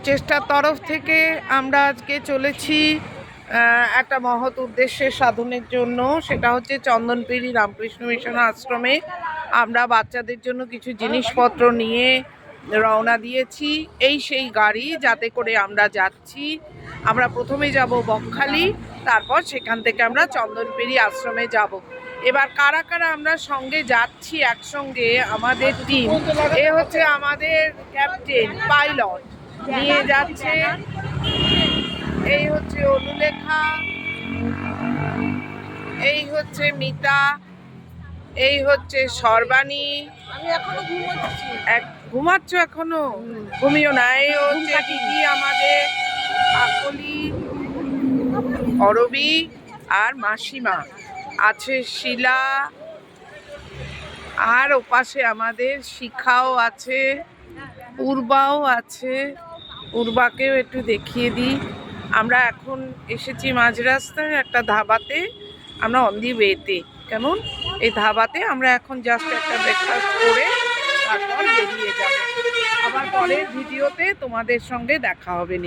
প্রচেষ্টার তরফ থেকে আমরা আজকে চলেছি একটা মহৎ উদ্দেশ্যের সাধনের জন্য। সেটা হচ্ছে চন্দনপিড়ি রামকৃষ্ণ মিশন আশ্রমে আমরা বাচ্চাদের জন্য কিছু জিনিসপত্র নিয়ে রওনা দিয়েছি। এই সেই গাড়ি যাতে করে আমরা যাচ্ছি। আমরা প্রথমে যাব বকখালি, তারপর সেখান থেকে আমরা চন্দনপিড়ি আশ্রমে যাব। এবার কারা কারা আমরা সঙ্গে যাচ্ছি একসঙ্গে, আমাদের টিম, এ হচ্ছে আমাদের ক্যাপ্টেন পাইলট নিয়ে যাচ্ছে। এই হচ্ছে অনুলেখা, এই হচ্ছে মিতা, এই হচ্ছে সর্বাণী। ঘুমাচ্ছ এখনো? ঘুমিও না। এই হচ্ছে দিদি আমাদের কাকলি, অরবি আর মাসিমা আছে, শিলা, আর ওপাশে আমাদের শিখাও আছে, পূর্বাও আছে। পূর্বাকেও একটু দেখিয়ে দিই। আমরা এখন এসেছি মাঝ রাস্তায় একটা ধাবাতে, আমরা অন দি ওয়েতে। কেমন এই ধাবাতে আমরা এখন জাস্ট একটা ব্রেকফাস্ট করে তারপর বেরিয়ে যাব। আবার পরের ভিডিওতে তোমাদের সঙ্গে দেখা হবে।